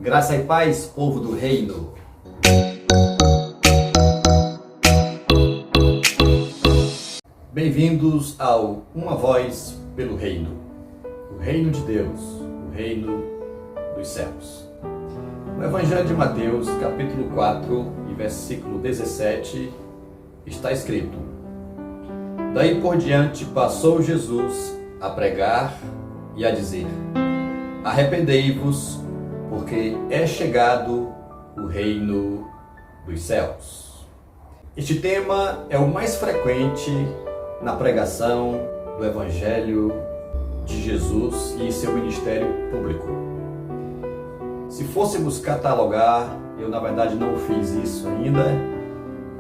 Graça e paz, povo do reino. Bem-vindos ao Uma Voz pelo Reino. O reino de Deus, o reino dos céus. No Evangelho de Mateus, capítulo 4, e versículo 17, está escrito: Daí por diante passou Jesus a pregar e a dizer: Arrependei-vos, porque é chegado o reino dos céus. Este tema é o mais frequente na pregação do Evangelho de Jesus e seu ministério público. Se fôssemos catalogar, eu na verdade não fiz isso ainda,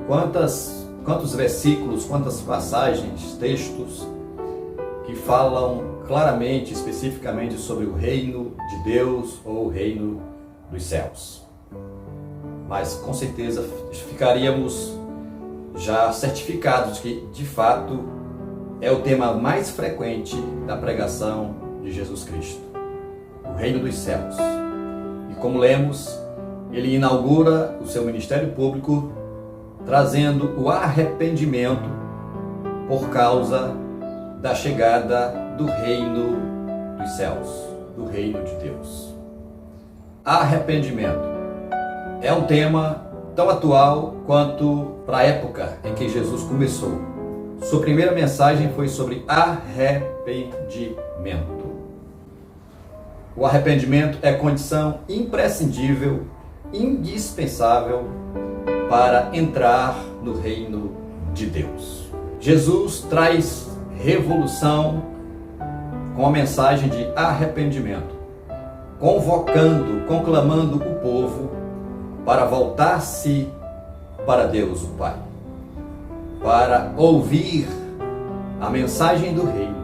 quantos versículos, quantas passagens, textos que falam claramente, especificamente sobre o reino de Deus ou o reino dos céus. Mas com certeza ficaríamos já certificados que de fato é o tema mais frequente da pregação de Jesus Cristo, o reino dos céus. E como lemos, ele inaugura o seu ministério público trazendo o arrependimento por causa da chegada do reino dos céus, do reino de Deus. Arrependimento é um tema tão atual quanto para a época em que Jesus começou. Sua primeira mensagem foi sobre arrependimento. O arrependimento é condição imprescindível, indispensável para entrar no reino de Deus. Jesus traz revolução com a mensagem de arrependimento, convocando, conclamando o povo para voltar-se para Deus o Pai, para ouvir a mensagem do reino,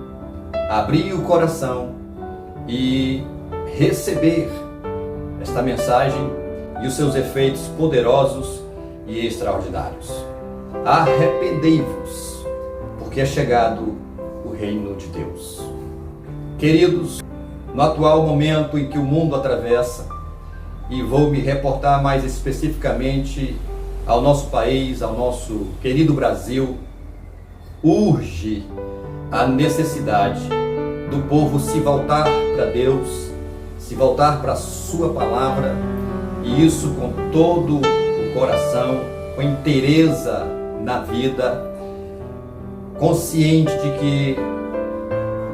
abrir o coração e receber esta mensagem e os seus efeitos poderosos e extraordinários. Arrependei-vos, porque é chegado o reino de Deus. Queridos, no atual momento em que o mundo atravessa, e vou me reportar mais especificamente ao nosso país, ao nosso querido Brasil, urge a necessidade do povo se voltar para Deus, se voltar para a sua palavra, e isso com todo o coração, com inteireza na vida, consciente de que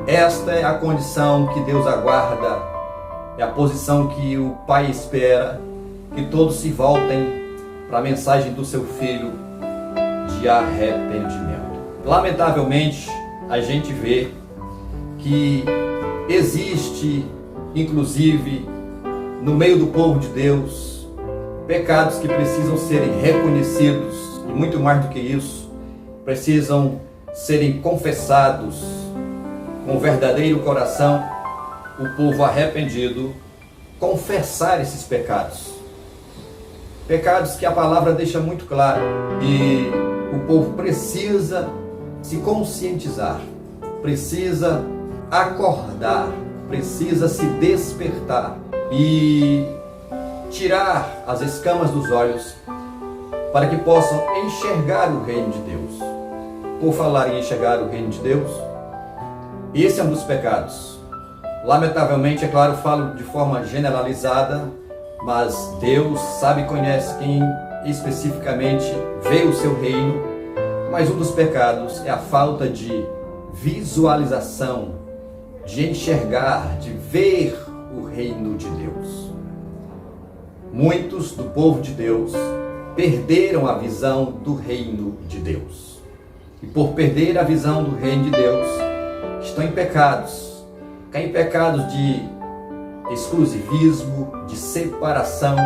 esta é a condição que Deus aguarda, é a posição que o Pai espera, que todos se voltem para a mensagem do seu Filho de arrependimento. Lamentavelmente, a gente vê que existe, inclusive, no meio do povo de Deus, pecados que precisam serem reconhecidos, e muito mais do que isso, precisam serem confessados com o verdadeiro coração. O povo arrependido confessar esses pecados. Pecados que a palavra deixa muito claro. E o povo precisa se conscientizar, precisa acordar, precisa se despertar e tirar as escamas dos olhos para que possam enxergar o reino de Deus. Por falar em enxergar o reino de Deus, esse é um dos pecados. Lamentavelmente, é claro, falo de forma generalizada, mas Deus sabe e conhece quem especificamente vê o seu reino. Mas um dos pecados é a falta de visualização, de enxergar, de ver o reino de Deus. Muitos do povo de Deus perderam a visão do reino de Deus. E por perder a visão do reino de Deus, estão em pecados. Caem em pecados de exclusivismo, de separação,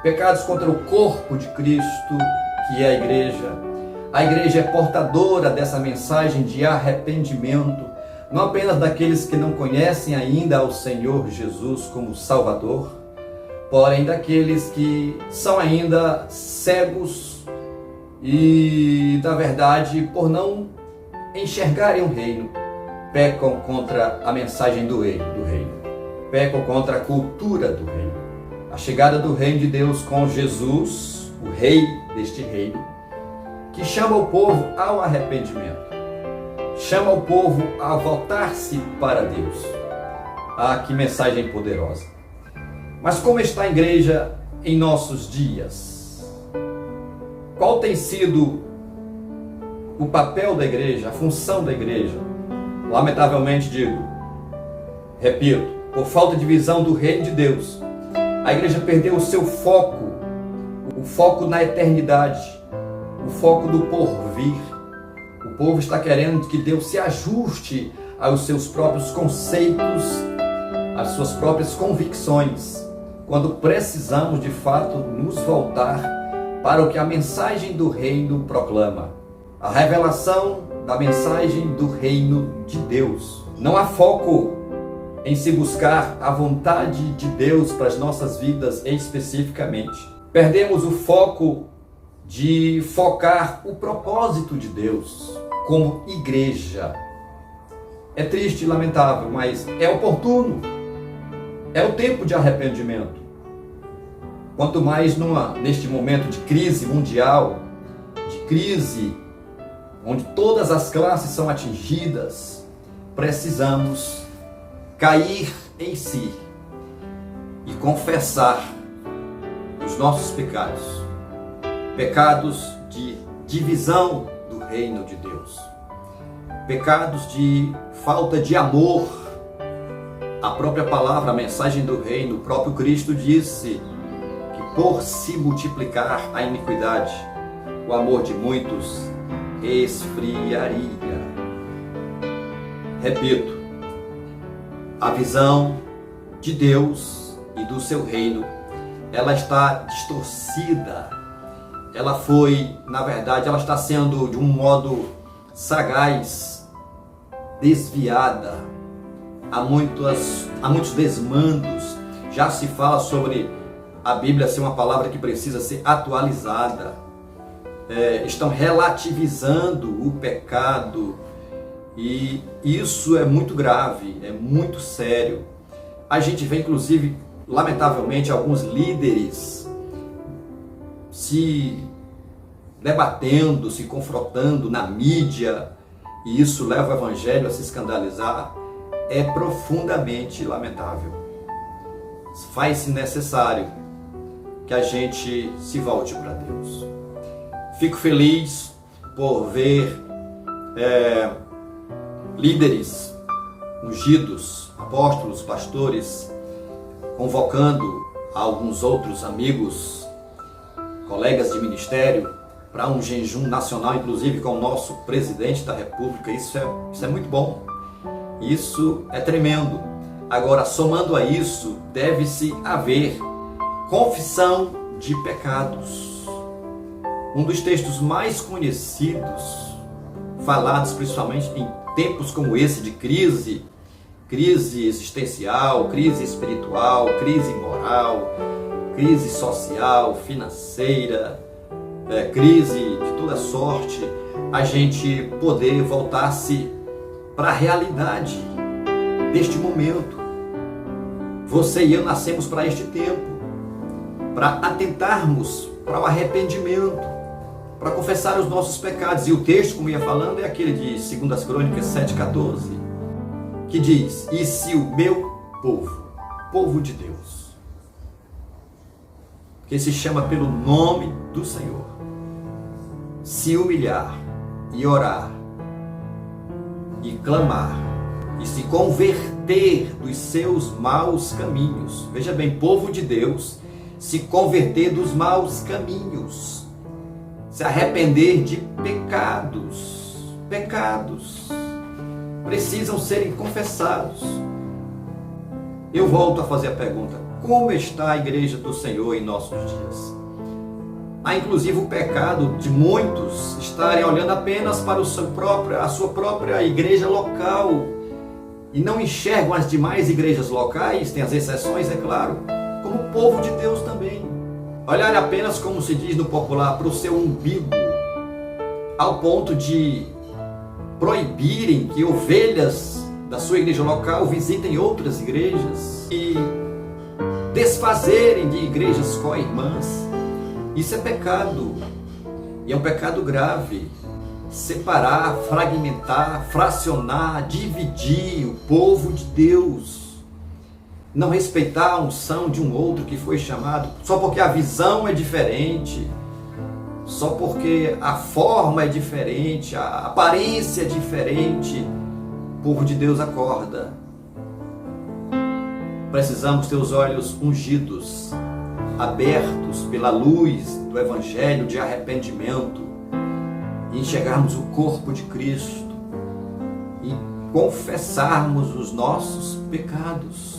pecados contra o corpo de Cristo, que é a igreja. A igreja é portadora dessa mensagem de arrependimento, não apenas daqueles que não conhecem ainda ao Senhor Jesus como Salvador, porém daqueles que são ainda cegos e, na verdade, por não enxergarem o reino, pecam contra a mensagem do reino, pecam contra a cultura do reino. A chegada do reino de Deus com Jesus, o rei deste reino, que chama o povo ao arrependimento, chama o povo a voltar-se para Deus. Ah, que mensagem poderosa! Mas como está a igreja em nossos dias? Qual tem sido o papel da igreja, a função da igreja? Lamentavelmente digo, repito, por falta de visão do reino de Deus, a igreja perdeu o seu foco, o foco na eternidade, o foco do porvir. O povo está querendo que Deus se ajuste aos seus próprios conceitos, às suas próprias convicções, quando precisamos de fato nos voltar para o que a mensagem do reino proclama. A revelação da mensagem do reino de Deus. Não há foco em se buscar a vontade de Deus para as nossas vidas especificamente. Perdemos o foco de focar o propósito de Deus como igreja. É triste e lamentável, mas é oportuno. É o tempo de arrependimento. Quanto mais neste momento de crise mundial, de crise onde todas as classes são atingidas, precisamos cair em si e confessar os nossos pecados, pecados de divisão do reino de Deus, pecados de falta de amor. A própria palavra, a mensagem do reino, o próprio Cristo disse que por se multiplicar a iniquidade, o amor de muitos esfriaria. Repito, a visão de Deus e do seu reino, ela está distorcida. Ela foi, na verdade, ela está sendo de um modo sagaz, desviada. Há muitos desmandos. Já se fala sobre a Bíblia ser uma palavra que precisa ser atualizada. Estão relativizando o pecado e isso é muito grave, é muito sério. A gente vê, inclusive, lamentavelmente, alguns líderes se debatendo, se confrontando na mídia, e isso leva o evangelho a se escandalizar. É profundamente lamentável. Faz-se necessário que a gente se volte para Deus. Fico feliz por ver líderes ungidos, apóstolos, pastores, convocando alguns outros amigos, colegas de ministério, para um jejum nacional, inclusive com o nosso presidente da República. Isso é muito bom. Isso é tremendo. Agora, somando a isso, deve-se haver confissão de pecados. Um dos textos mais conhecidos, falados principalmente em tempos como esse de crise existencial, crise espiritual, crise moral, crise social, financeira, crise de toda sorte, a gente poder voltar-se para a realidade deste momento. Você e eu nascemos para este tempo, para atentarmos para o arrependimento, para confessar os nossos pecados. E o texto, como ia falando, é aquele de 2 Crônicas 7,14, que diz: e se o meu povo de Deus, que se chama pelo nome do Senhor, se humilhar e orar e clamar e se converter dos seus maus caminhos. Veja bem, povo de Deus, se converter dos maus caminhos, se arrepender de pecados precisam serem confessados. Eu volto a fazer a pergunta: como está a igreja do Senhor em nossos dias? Há inclusive o pecado de muitos estarem olhando apenas para a sua própria igreja local e não enxergam as demais igrejas locais, tem as exceções, é claro, como povo de Deus também. Olhar apenas, como se diz no popular, para o seu umbigo, ao ponto de proibirem que ovelhas da sua igreja local visitem outras igrejas e desfazerem de igrejas co-irmãs. Isso é pecado, e é um pecado grave. Separar, fragmentar, fracionar, dividir o povo de Deus. Não respeitar a unção de um outro que foi chamado, só porque a visão é diferente, só porque a forma é diferente, a aparência é diferente. O povo de Deus acorda. Precisamos ter os olhos ungidos, abertos pela luz do Evangelho de arrependimento, e enxergarmos o corpo de Cristo e confessarmos os nossos pecados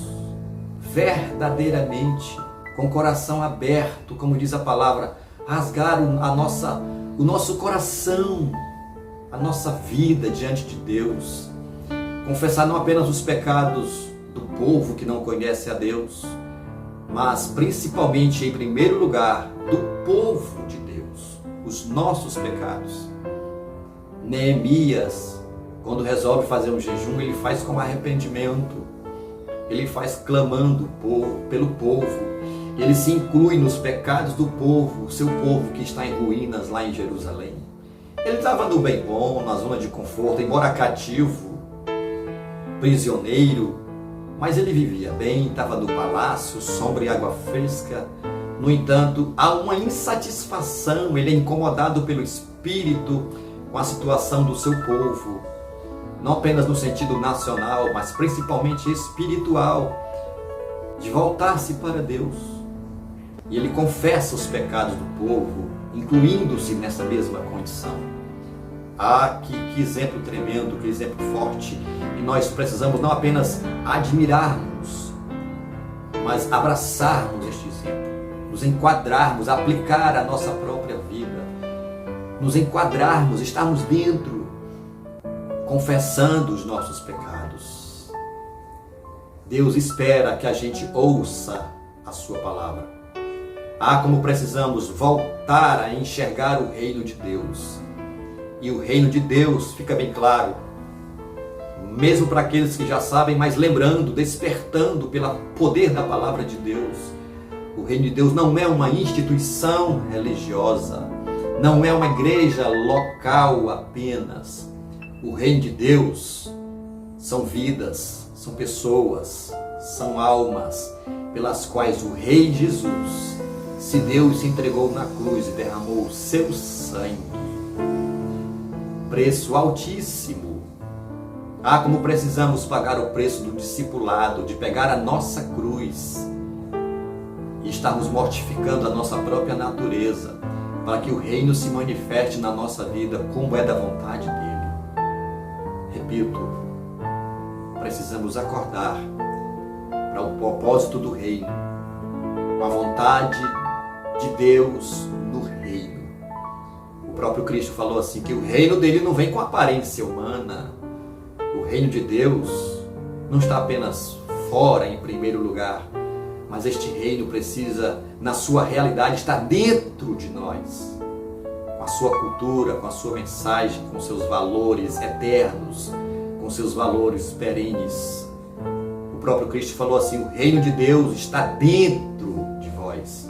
verdadeiramente, com o coração aberto, como diz a palavra, rasgar o nosso coração, a nossa vida diante de Deus. Confessar não apenas os pecados do povo que não conhece a Deus, mas principalmente, em primeiro lugar, do povo de Deus, os nossos pecados. Neemias, quando resolve fazer um jejum, ele faz com arrependimento, ele faz clamando pelo povo, ele se inclui nos pecados do povo, o seu povo que está em ruínas lá em Jerusalém. Ele estava no bem bom, na zona de conforto, embora cativo, prisioneiro, mas ele vivia bem, estava no palácio, sombra e água fresca. No entanto, há uma insatisfação, ele é incomodado pelo espírito com a situação do seu povo, não apenas no sentido nacional, mas principalmente espiritual, de voltar-se para Deus. E ele confessa os pecados do povo, incluindo-se nessa mesma condição. Ah, que exemplo tremendo, que exemplo forte. E nós precisamos não apenas admirarmos, mas abraçarmos este exemplo, nos enquadrarmos, aplicar a nossa própria vida, nos enquadrarmos, estarmos dentro, confessando os nossos pecados. Deus espera que a gente ouça a sua palavra. Ah, como precisamos voltar a enxergar o reino de Deus. E o reino de Deus, fica bem claro, mesmo para aqueles que já sabem, mas lembrando, despertando pelo poder da palavra de Deus. O reino de Deus não é uma instituição religiosa, não é uma igreja local apenas. O reino de Deus são vidas, são pessoas, são almas pelas quais o Rei Jesus se deu e se entregou na cruz e derramou o seu sangue. Preço altíssimo. Ah, como precisamos pagar o preço do discipulado, de pegar a nossa cruz e estarmos mortificando a nossa própria natureza, para que o reino se manifeste na nossa vida como é da vontade dele. Repito, precisamos acordar para o propósito do reino, com a vontade de Deus no reino. O próprio Cristo falou assim, que o reino dele não vem com aparência humana. O reino de Deus não está apenas fora, em primeiro lugar, mas este reino precisa, na sua realidade, estar dentro de nós, com a sua cultura, com a sua mensagem, com seus valores eternos, com seus valores perenes. O próprio Cristo falou assim, o reino de Deus está dentro de vós.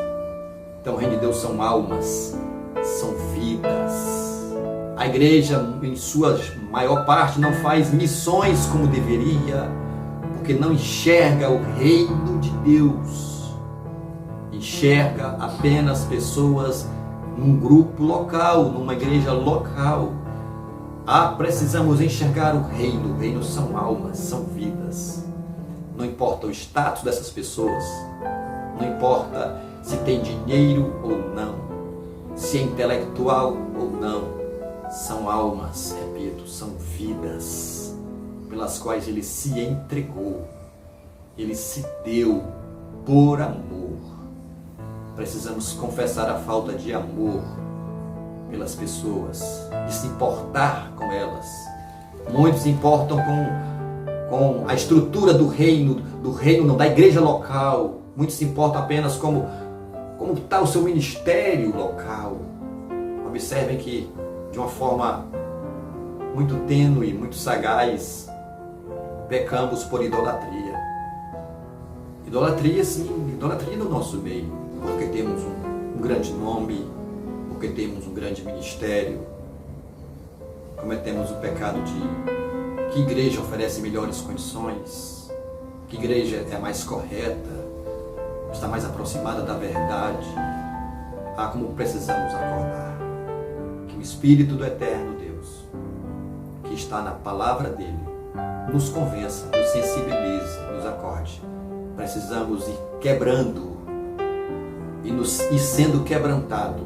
Então o reino de Deus são almas, são vidas. A igreja, em sua maior parte, não faz missões como deveria, porque não enxerga o reino de Deus. Enxerga apenas pessoas num grupo local, numa igreja local. Ah, precisamos enxergar o reino são almas, são vidas. Não importa o status dessas pessoas, não importa se tem dinheiro ou não, se é intelectual ou não, são almas, repito, são vidas pelas quais ele se entregou, ele se deu por amor. Precisamos confessar a falta de amor pelas pessoas, de se importar com elas. Muitos se importam com a estrutura do reino não, da igreja local. Muitos se importam apenas como está o seu ministério local. Observem que, de uma forma muito tênue, muito sagaz, pecamos por idolatria. Idolatria, sim, idolatria no nosso meio, porque temos um grande nome, porque temos um grande ministério, cometemos o pecado de que igreja oferece melhores condições, que igreja é mais correta, está mais aproximada da verdade. Como precisamos acordar que o Espírito do Eterno Deus, que está na palavra dele, nos convença, nos sensibilize, nos acorde. Precisamos ir quebrando e sendo quebrantado,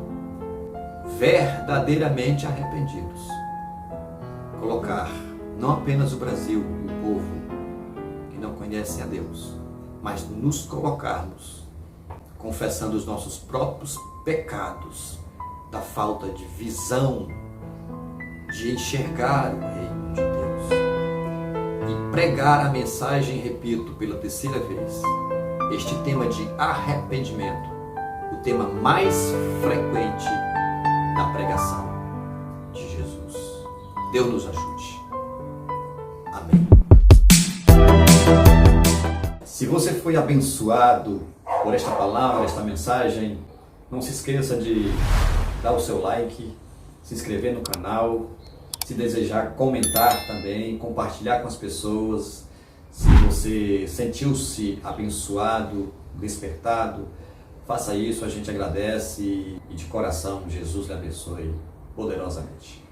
verdadeiramente arrependidos. Colocar não apenas o Brasil, o povo que não conhece a Deus, mas nos colocarmos confessando os nossos próprios pecados, da falta de visão, de enxergar o reino de Deus e pregar a mensagem, repito pela terceira vez, este tema de arrependimento, o tema mais frequente da pregação de Jesus. Deus nos ajude. Amém. Se você foi abençoado por esta palavra, esta mensagem, não se esqueça de dar o seu like, se inscrever no canal, se desejar comentar também, compartilhar com as pessoas. Se você sentiu-se abençoado, despertado, faça isso, a gente agradece e de coração Jesus lhe abençoe poderosamente.